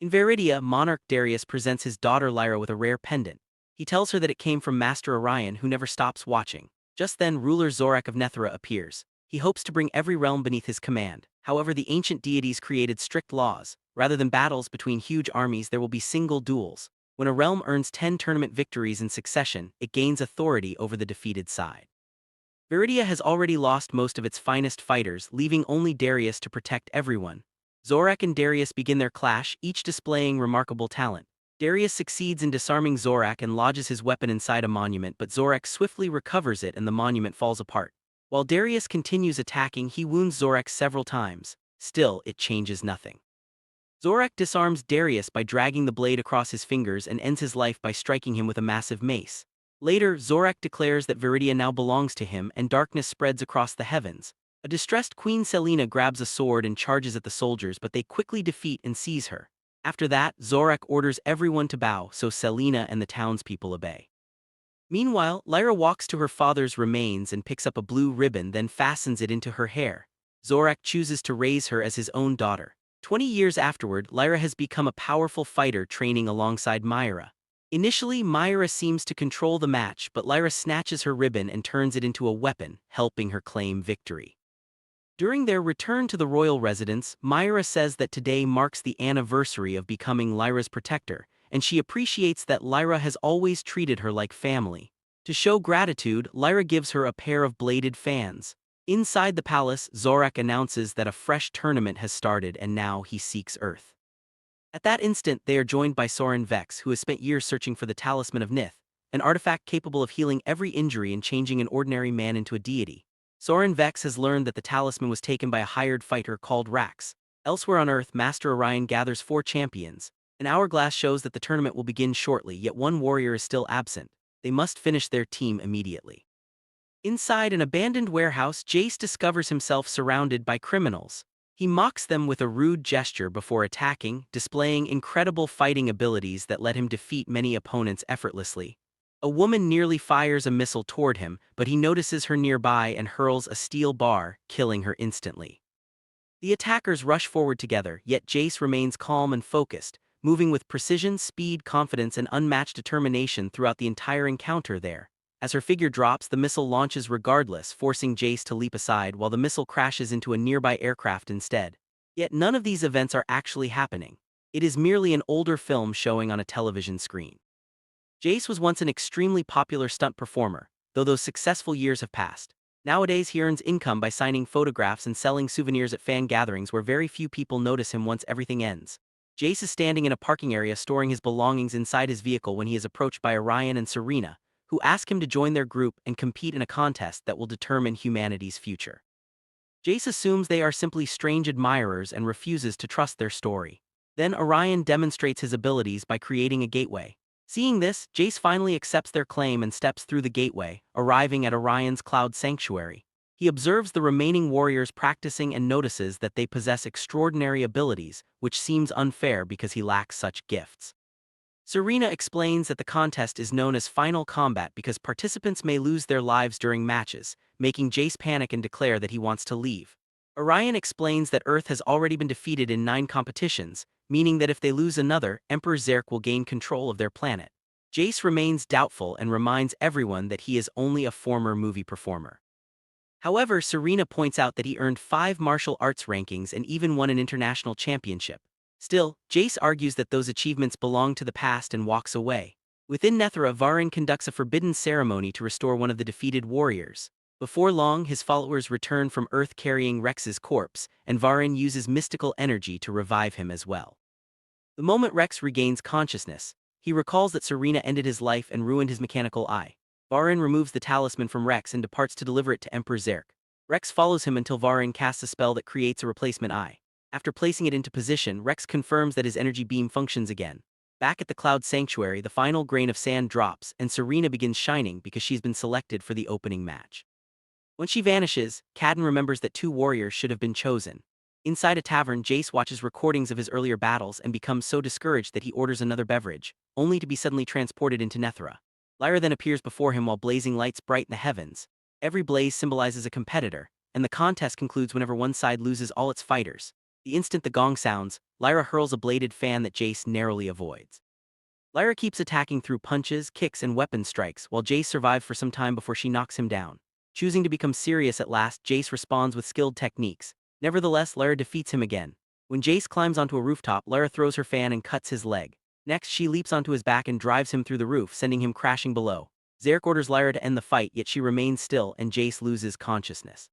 In Veridia, Monarch Darius presents his daughter Lyra with a rare pendant. He tells her that it came from Master Orion, who never stops watching. Just then, ruler Zorak of Nethera appears. He hopes to bring every realm beneath his command. However, the ancient deities created strict laws. Rather than battles between huge armies, there will be single duels. When a realm earns 10 tournament victories in succession, it gains authority over the defeated side. Viridia has already lost most of its finest fighters, leaving only Darius to protect everyone. Zorak and Darius begin their clash, each displaying remarkable talent. Darius succeeds in disarming Zorak and lodges his weapon inside a monument, but Zorak swiftly recovers it and the monument falls apart. While Darius continues attacking, he wounds Zorak several times. Still, it changes nothing. Zorak disarms Darius by dragging the blade across his fingers and ends his life by striking him with a massive mace. Later, Zorak declares that Viridia now belongs to him, and darkness spreads across the heavens. A distressed Queen Selena grabs a sword and charges at the soldiers, but they quickly defeat and seize her. After that, Zorak orders everyone to bow, so Selena and the townspeople obey. Meanwhile, Lyra walks to her father's remains and picks up a blue ribbon, then fastens it into her hair. Zorak chooses to raise her as his own daughter. 20 years afterward, Lyra has become a powerful fighter, training alongside Myra. Initially, Myra seems to control the match, but Lyra snatches her ribbon and turns it into a weapon, helping her claim victory. During their return to the royal residence, Myra says that today marks the anniversary of becoming Lyra's protector, and she appreciates that Lyra has always treated her like family. To show gratitude, Lyra gives her a pair of bladed fans. Inside the palace, Zorak announces that a fresh tournament has started and now he seeks Earth. At that instant, they are joined by Soren Vex, who has spent years searching for the Talisman of Nith, an artifact capable of healing every injury and changing an ordinary man into a deity. Soren Vex has learned that the talisman was taken by a hired fighter called Rax. Elsewhere on Earth, Master Orion gathers 4 champions. An hourglass shows that the tournament will begin shortly, yet one warrior is still absent. They must finish their team immediately. Inside an abandoned warehouse, Jace discovers himself surrounded by criminals. He mocks them with a rude gesture before attacking, displaying incredible fighting abilities that let him defeat many opponents effortlessly. A woman nearly fires a missile toward him, but he notices her nearby and hurls a steel bar, killing her instantly. The attackers rush forward together, yet Jace remains calm and focused, moving with precision, speed, confidence, and unmatched determination throughout the entire encounter there. As her figure drops, the missile launches regardless, forcing Jace to leap aside while the missile crashes into a nearby aircraft instead. Yet none of these events are actually happening. It is merely an older film showing on a television screen. Jace was once an extremely popular stunt performer, though those successful years have passed. Nowadays he earns income by signing photographs and selling souvenirs at fan gatherings where very few people notice him once everything ends. Jace is standing in a parking area storing his belongings inside his vehicle when he is approached by Orion and Serena, who ask him to join their group and compete in a contest that will determine humanity's future. Jace assumes they are simply strange admirers and refuses to trust their story. Then Orion demonstrates his abilities by creating a gateway. Seeing this, Jace finally accepts their claim and steps through the gateway, arriving at Orion's cloud sanctuary. He observes the remaining warriors practicing and notices that they possess extraordinary abilities, which seems unfair because he lacks such gifts. Serena explains that the contest is known as Final Combat because participants may lose their lives during matches, making Jace panic and declare that he wants to leave. Orion explains that Earth has already been defeated in 9 competitions, meaning that if they lose another, Emperor Zerk will gain control of their planet. Jace remains doubtful and reminds everyone that he is only a former movie performer. However, Serena points out that he earned 5 martial arts rankings and even won an international championship. Still, Jace argues that those achievements belong to the past and walks away. Within Nethera, Varin conducts a forbidden ceremony to restore one of the defeated warriors. Before long, his followers return from Earth carrying Rex's corpse, and Varin uses mystical energy to revive him as well. The moment Rex regains consciousness, he recalls that Serena ended his life and ruined his mechanical eye. Varin removes the talisman from Rex and departs to deliver it to Emperor Zerk. Rex follows him until Varin casts a spell that creates a replacement eye. After placing it into position, Rex confirms that his energy beam functions again. Back at the Cloud Sanctuary, the final grain of sand drops, and Serena begins shining because she's been selected for the opening match. When she vanishes, Cadden remembers that 2 warriors should have been chosen. Inside a tavern, Jace watches recordings of his earlier battles and becomes so discouraged that he orders another beverage, only to be suddenly transported into Nethera. Lyra then appears before him while blazing lights brighten the heavens. Every blaze symbolizes a competitor, and the contest concludes whenever one side loses all its fighters. The instant the gong sounds, Lyra hurls a bladed fan that Jace narrowly avoids. Lyra keeps attacking through punches, kicks, and weapon strikes, while Jace survives for some time before she knocks him down. Choosing to become serious at last, Jace responds with skilled techniques. Nevertheless, Lyra defeats him again. When Jace climbs onto a rooftop, Lyra throws her fan and cuts his leg. Next, she leaps onto his back and drives him through the roof, sending him crashing below. Zarek orders Lyra to end the fight, yet she remains still and Jace loses consciousness.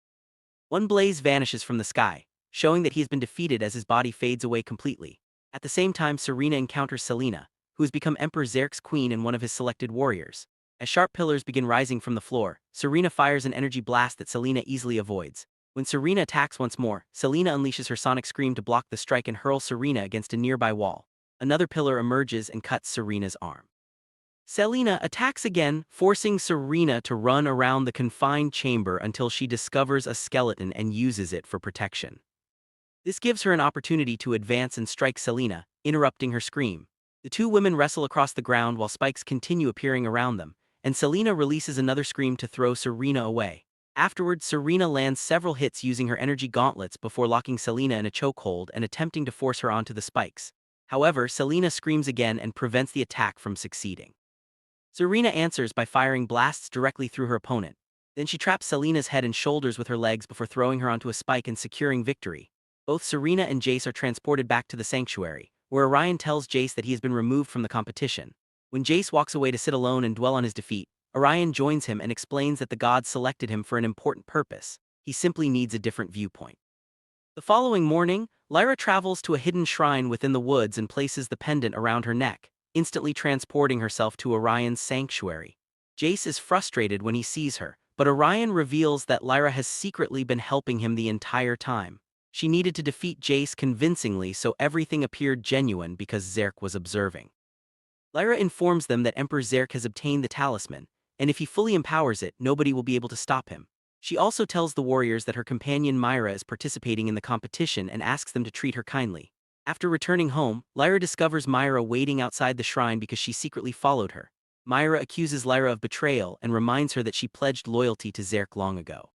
One blaze vanishes from the sky, showing that he has been defeated as his body fades away completely. At the same time, Serena encounters Selena, who has become Emperor Zarek's queen and one of his selected warriors. As sharp pillars begin rising from the floor, Serena fires an energy blast that Selena easily avoids. When Serena attacks once more, Selena unleashes her sonic scream to block the strike and hurls Serena against a nearby wall. Another pillar emerges and cuts Serena's arm. Selena attacks again, forcing Serena to run around the confined chamber until she discovers a skeleton and uses it for protection. This gives her an opportunity to advance and strike Selena, interrupting her scream. The two women wrestle across the ground while spikes continue appearing around them, and Selena releases another scream to throw Serena away. Afterwards, Serena lands several hits using her energy gauntlets before locking Selena in a chokehold and attempting to force her onto the spikes. However, Selena screams again and prevents the attack from succeeding. Serena answers by firing blasts directly through her opponent. Then she traps Selena's head and shoulders with her legs before throwing her onto a spike and securing victory. Both Serena and Jace are transported back to the sanctuary, where Orion tells Jace that he has been removed from the competition. When Jace walks away to sit alone and dwell on his defeat, Orion joins him and explains that the gods selected him for an important purpose. He simply needs a different viewpoint. The following morning, Lyra travels to a hidden shrine within the woods and places the pendant around her neck, instantly transporting herself to Orion's sanctuary. Jace is frustrated when he sees her, but Orion reveals that Lyra has secretly been helping him the entire time. She needed to defeat Jace convincingly so everything appeared genuine because Zarek was observing. Lyra informs them that Emperor Zarek has obtained the talisman, and if he fully empowers it, nobody will be able to stop him. She also tells the warriors that her companion Myra is participating in the competition and asks them to treat her kindly. After returning home, Lyra discovers Myra waiting outside the shrine because she secretly followed her. Myra accuses Lyra of betrayal and reminds her that she pledged loyalty to Zarek long ago.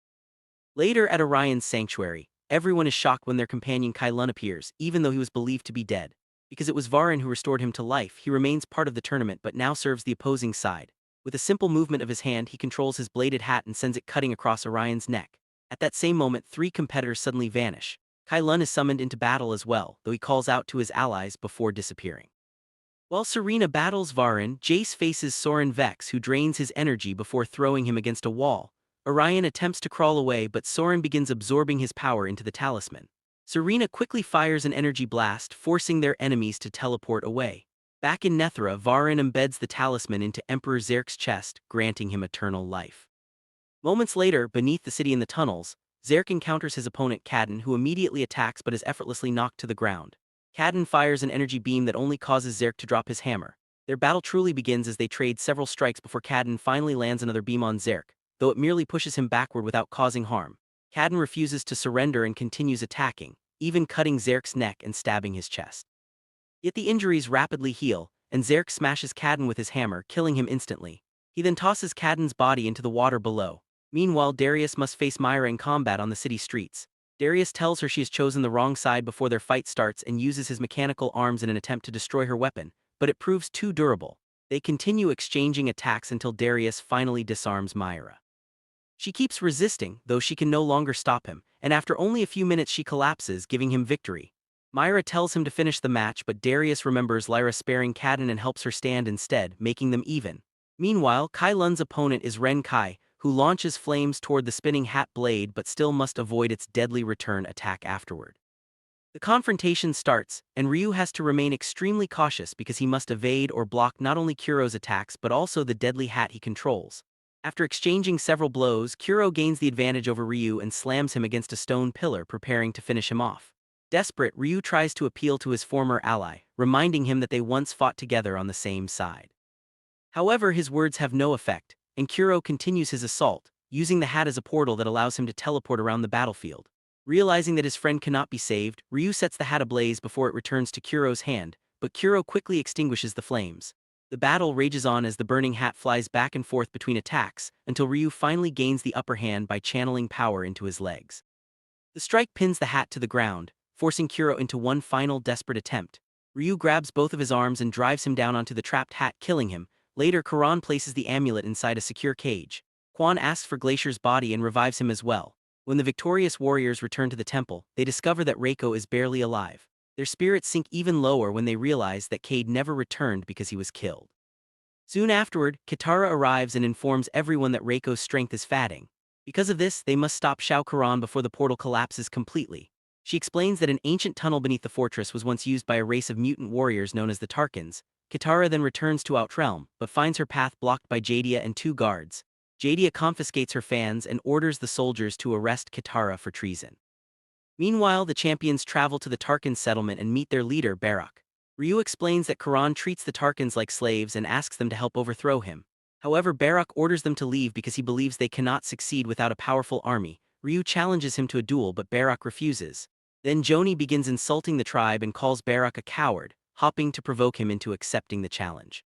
Later at Orion's sanctuary, everyone is shocked when their companion Kylun appears, even though he was believed to be dead. Because it was Varin who restored him to life, he remains part of the tournament but now serves the opposing side. With a simple movement of his hand, he controls his bladed hat and sends it cutting across Orion's neck. At that same moment, three competitors suddenly vanish. Kylun is summoned into battle as well, though he calls out to his allies before disappearing. While Serena battles Varin, Jace faces Soren Vex, who drains his energy before throwing him against a wall. Orion attempts to crawl away, but Soren begins absorbing his power into the talisman. Serena quickly fires an energy blast, forcing their enemies to teleport away. Back in Nethra, Varin embeds the talisman into Emperor Zarek's chest, granting him eternal life. Moments later, beneath the city in the tunnels, Zarek encounters his opponent Cadden, who immediately attacks but is effortlessly knocked to the ground. Cadden fires an energy beam that only causes Zarek to drop his hammer. Their battle truly begins as they trade several strikes before Cadden finally lands another beam on Zarek, though it merely pushes him backward without causing harm. Cadden refuses to surrender and continues attacking, even cutting Zarek's neck and stabbing his chest. Yet the injuries rapidly heal, and Zarek smashes Cadden with his hammer, killing him instantly. He then tosses Cadden's body into the water below. Meanwhile, Darius must face Myra in combat on the city streets. Darius tells her she has chosen the wrong side before their fight starts and uses his mechanical arms in an attempt to destroy her weapon, but it proves too durable. They continue exchanging attacks until Darius finally disarms Myra. She keeps resisting, though she can no longer stop him, and after only a few minutes she collapses, giving him victory. Myra tells him to finish the match, but Darius remembers Lyra sparing Cadden and helps her stand instead, making them even. Meanwhile, Kylun's opponent is Ren Kai, who launches flames toward the spinning hat blade but still must avoid its deadly return attack afterward. The confrontation starts, and Ryu has to remain extremely cautious because he must evade or block not only Kuro's attacks but also the deadly hat he controls. After exchanging several blows, Kuro gains the advantage over Ryu and slams him against a stone pillar, preparing to finish him off. Desperate, Ryu tries to appeal to his former ally, reminding him that they once fought together on the same side. However, his words have no effect, and Kuro continues his assault, using the hat as a portal that allows him to teleport around the battlefield. Realizing that his friend cannot be saved, Ryu sets the hat ablaze before it returns to Kuro's hand, but Kuro quickly extinguishes the flames. The battle rages on as the burning hat flies back and forth between attacks, until Ryu finally gains the upper hand by channeling power into his legs. The strike pins the hat to the ground, forcing Kuro into one final desperate attempt. Ryu grabs both of his arms and drives him down onto the trapped hat, killing him. Later, Karan places the amulet inside a secure cage. Quan asks for Glacier's body and revives him as well. When the victorious warriors return to the temple, they discover that Reiko is barely alive. Their spirits sink even lower when they realize that Cade never returned because he was killed. Soon afterward, Kitara arrives and informs everyone that Reiko's strength is fading. Because of this, they must stop Shao Karan before the portal collapses completely. She explains that an ancient tunnel beneath the fortress was once used by a race of mutant warriors known as the Tarkans. Kitara then returns to Earthrealm, but finds her path blocked by Jadia and two guards. Jadia confiscates her fans and orders the soldiers to arrest Kitara for treason. Meanwhile, the champions travel to the Tarkan settlement and meet their leader, Barak. Ryu explains that Karan treats the Tarkans like slaves and asks them to help overthrow him. However, Barak orders them to leave because he believes they cannot succeed without a powerful army. Ryu challenges him to a duel, but Barak refuses. Then Joni begins insulting the tribe and calls Barak a coward, hoping to provoke him into accepting the challenge.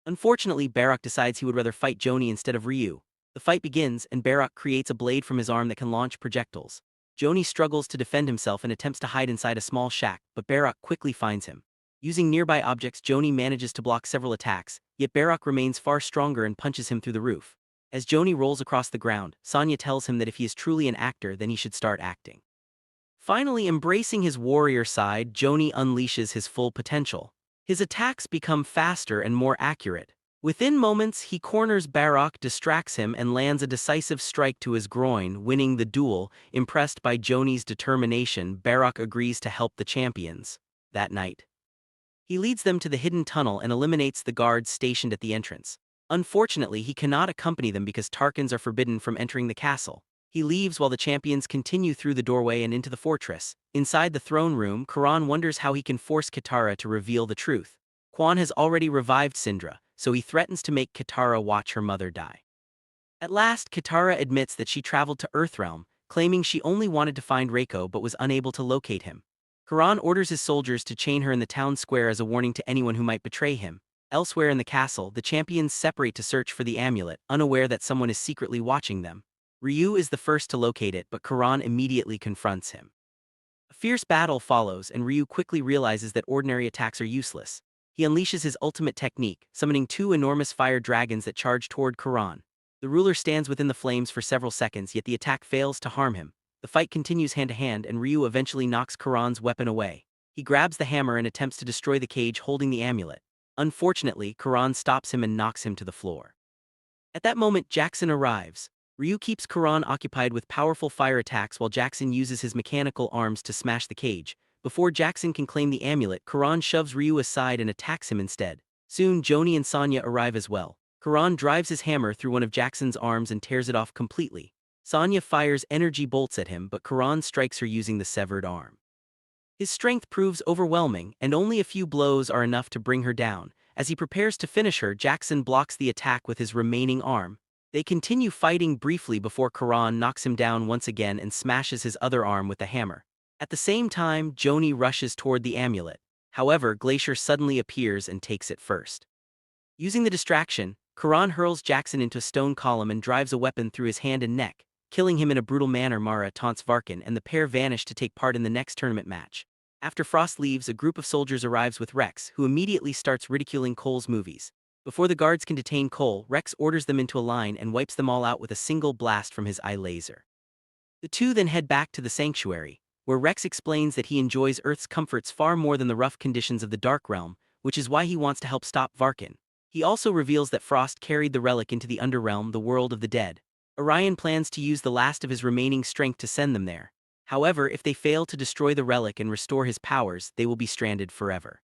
Unfortunately, Barak decides he would rather fight Joni instead of Ryu. The fight begins, and Barak creates a blade from his arm that can launch projectiles. Joni struggles to defend himself and attempts to hide inside a small shack, but Barak quickly finds him. Using nearby objects, Joni manages to block several attacks, yet Barak remains far stronger and punches him through the roof. As Joni rolls across the ground, Sonya tells him that if he is truly an actor, then he should start acting. Finally, embracing his warrior side, Joni unleashes his full potential. His attacks become faster and more accurate. Within moments, he corners Barak, distracts him, and lands a decisive strike to his groin, winning the duel. Impressed by Joni's determination, Barak agrees to help the champions. That night, he leads them to the hidden tunnel and eliminates the guards stationed at the entrance. Unfortunately, he cannot accompany them because Tarkans are forbidden from entering the castle. He leaves while the champions continue through the doorway and into the fortress. Inside the throne room, Karan wonders how he can force Kitara to reveal the truth. Quan has already revived Syndra, so he threatens to make Kitara watch her mother die. At last, Kitara admits that she traveled to Earthrealm, claiming she only wanted to find Reiko but was unable to locate him. Karan orders his soldiers to chain her in the town square as a warning to anyone who might betray him. Elsewhere in the castle, the champions separate to search for the amulet, unaware that someone is secretly watching them. Ryu is the first to locate it, but Karan immediately confronts him. A fierce battle follows, and Ryu quickly realizes that ordinary attacks are useless. He unleashes his ultimate technique, summoning two enormous fire dragons that charge toward Karan. The ruler stands within the flames for several seconds, yet the attack fails to harm him. The fight continues hand-to-hand, and Ryu eventually knocks Karan's weapon away. He grabs the hammer and attempts to destroy the cage holding the amulet. Unfortunately, Karan stops him and knocks him to the floor. At that moment, Jackson arrives. Ryu keeps Karan occupied with powerful fire attacks while Jackson uses his mechanical arms to smash the cage. Before Jackson can claim the amulet, Karan shoves Ryu aside and attacks him instead. Soon, Joni and Sonya arrive as well. Karan drives his hammer through one of Jackson's arms and tears it off completely. Sonya fires energy bolts at him, but Karan strikes her using the severed arm. His strength proves overwhelming, and only a few blows are enough to bring her down. As he prepares to finish her, Jackson blocks the attack with his remaining arm. They continue fighting briefly before Karan knocks him down once again and smashes his other arm with the hammer. At the same time, Joni rushes toward the amulet. However, Glacier suddenly appears and takes it first. Using the distraction, Karan hurls Jackson into a stone column and drives a weapon through his hand and neck. Killing him in a brutal manner, Mara taunts Varkin, and the pair vanish to take part in the next tournament match. After Frost leaves, a group of soldiers arrives with Rex, who immediately starts ridiculing Cole's movies. Before the guards can detain Cole, Rex orders them into a line and wipes them all out with a single blast from his eye laser. The two then head back to the sanctuary, where Rex explains that he enjoys Earth's comforts far more than the rough conditions of the Dark Realm, which is why he wants to help stop Varkin. He also reveals that Frost carried the relic into the Underrealm, the world of the dead. Orion plans to use the last of his remaining strength to send them there. However, if they fail to destroy the relic and restore his powers, they will be stranded forever.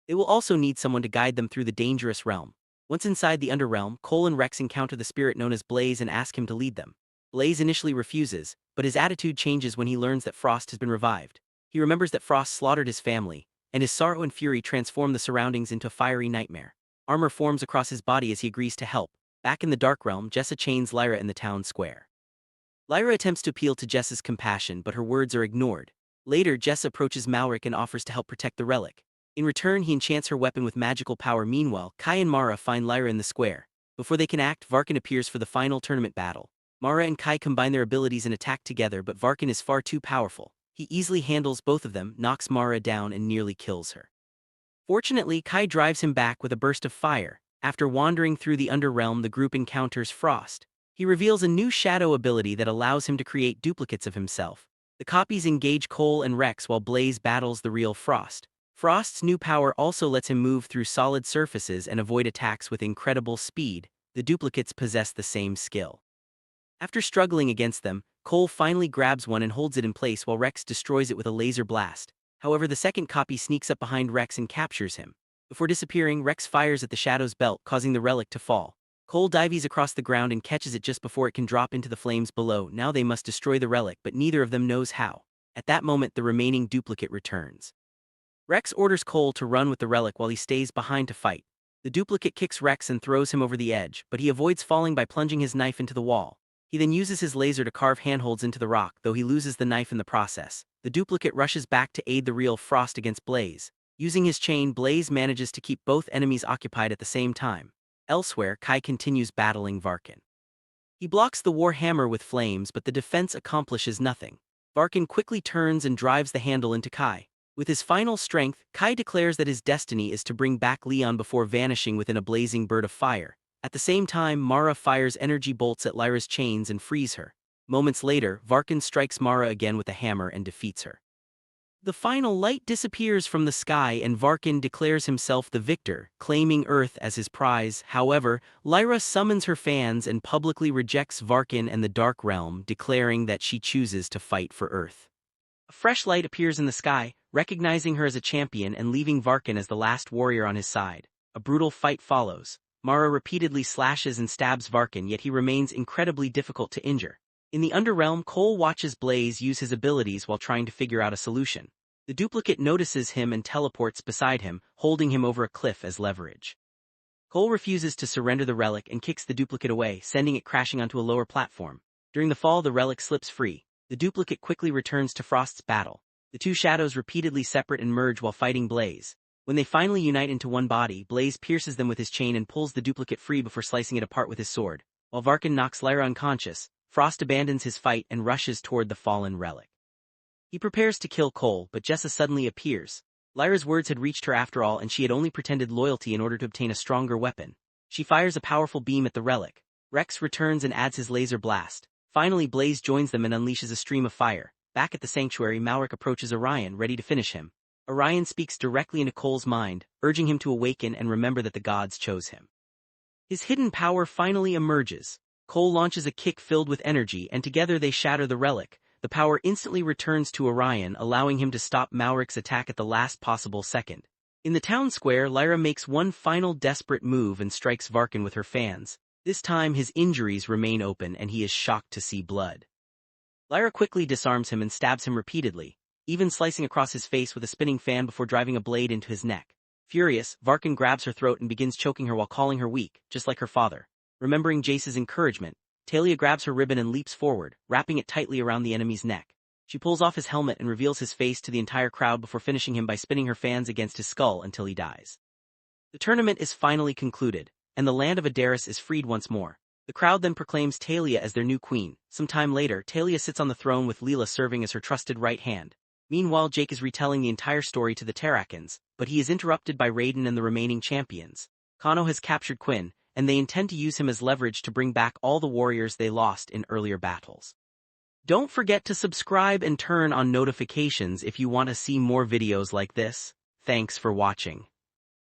They will also need someone to guide them through the dangerous realm. Once inside the Underrealm, Cole and Rex encounter the spirit known as Blaze and ask him to lead them. Blaze initially refuses, but his attitude changes when he learns that Frost has been revived. He remembers that Frost slaughtered his family, and his sorrow and fury transform the surroundings into a fiery nightmare. Armor forms across his body as he agrees to help. Back in the Dark Realm, Jessa chains Lyra in the town square. Lyra attempts to appeal to Jessa's compassion, but her words are ignored. Later, Jessa approaches Malric and offers to help protect the relic. In return, he enchants her weapon with magical power. Meanwhile, Kai and Mara find Lyra in the square. Before they can act, Varkin appears for the final tournament battle. Mara and Kai combine their abilities and attack together, but Varkin is far too powerful. He easily handles both of them, knocks Mara down, and nearly kills her. Fortunately, Kai drives him back with a burst of fire. After wandering through the Underrealm, the group encounters Frost. He reveals a new shadow ability that allows him to create duplicates of himself. The copies engage Cole and Rex while Blaze battles the real Frost. Frost's new power also lets him move through solid surfaces and avoid attacks with incredible speed. The duplicates possess the same skill. After struggling against them, Cole finally grabs one and holds it in place while Rex destroys it with a laser blast. However, the second copy sneaks up behind Rex and captures him. Before disappearing, Rex fires at the Shadow's belt, causing the relic to fall. Cole dives across the ground and catches it just before it can drop into the flames below. Now they must destroy the relic, but neither of them knows how. At that moment, the remaining duplicate returns. Rex orders Cole to run with the relic while he stays behind to fight. The duplicate kicks Rex and throws him over the edge, but he avoids falling by plunging his knife into the wall. He then uses his laser to carve handholds into the rock, though he loses the knife in the process. The duplicate rushes back to aid the real Frost against Blaze. Using his chain, Blaze manages to keep both enemies occupied at the same time. Elsewhere, Kai continues battling Varkin. He blocks the war hammer with flames, but the defense accomplishes nothing. Varkin quickly turns and drives the handle into Kai. With his final strength, Kai declares that his destiny is to bring back Leon before vanishing within a blazing bird of fire. At the same time, Mara fires energy bolts at Lyra's chains and frees her. Moments later, Varkin strikes Mara again with a hammer and defeats her. The final light disappears from the sky and Varkin declares himself the victor, claiming Earth as his prize. However, Lyra summons her fans and publicly rejects Varkin and the Dark Realm, declaring that she chooses to fight for Earth. A fresh light appears in the sky, recognizing her as a champion and leaving Varkin as the last warrior on his side. A brutal fight follows. Mara repeatedly slashes and stabs Varkin, yet he remains incredibly difficult to injure. In the Underrealm, Cole watches Blaze use his abilities while trying to figure out a solution. The duplicate notices him and teleports beside him, holding him over a cliff as leverage. Cole refuses to surrender the relic and kicks the duplicate away, sending it crashing onto a lower platform. During the fall, the relic slips free. The duplicate quickly returns to Frost's battle. The two shadows repeatedly separate and merge while fighting Blaze. When they finally unite into one body, Blaze pierces them with his chain and pulls the duplicate free before slicing it apart with his sword. While Varkin knocks Lyra unconscious, Frost abandons his fight and rushes toward the fallen relic. He prepares to kill Cole, but Jessa suddenly appears. Lyra's words had reached her after all, and she had only pretended loyalty in order to obtain a stronger weapon. She fires a powerful beam at the relic. Rex returns and adds his laser blast. Finally, Blaze joins them and unleashes a stream of fire. Back at the sanctuary, Malric approaches Orion, ready to finish him. Orion speaks directly into Cole's mind, urging him to awaken and remember that the gods chose him. His hidden power finally emerges. Cole launches a kick filled with energy, and together they shatter the relic. The power instantly returns to Orion, allowing him to stop Malric's attack at the last possible second. In the town square, Lyra makes one final desperate move and strikes Varkin with her fans. This time his injuries remain open and he is shocked to see blood. Lyra quickly disarms him and stabs him repeatedly, even slicing across his face with a spinning fan before driving a blade into his neck. Furious, Varkin grabs her throat and begins choking her while calling her weak, just like her father. Remembering Jace's encouragement, Talia grabs her ribbon and leaps forward, wrapping it tightly around the enemy's neck. She pulls off his helmet and reveals his face to the entire crowd before finishing him by spinning her fans against his skull until he dies. The tournament is finally concluded, and the land of Adaris is freed once more. The crowd then proclaims Talia as their new queen. Some time later, Talia sits on the throne with Leela serving as her trusted right hand. Meanwhile, Jake is retelling the entire story to the Terrakans, but he is interrupted by Raiden and the remaining champions. Kano has captured Quinn, and they intend to use him as leverage to bring back all the warriors they lost in earlier battles. Don't forget to subscribe and turn on notifications if you want to see more videos like this. Thanks for watching.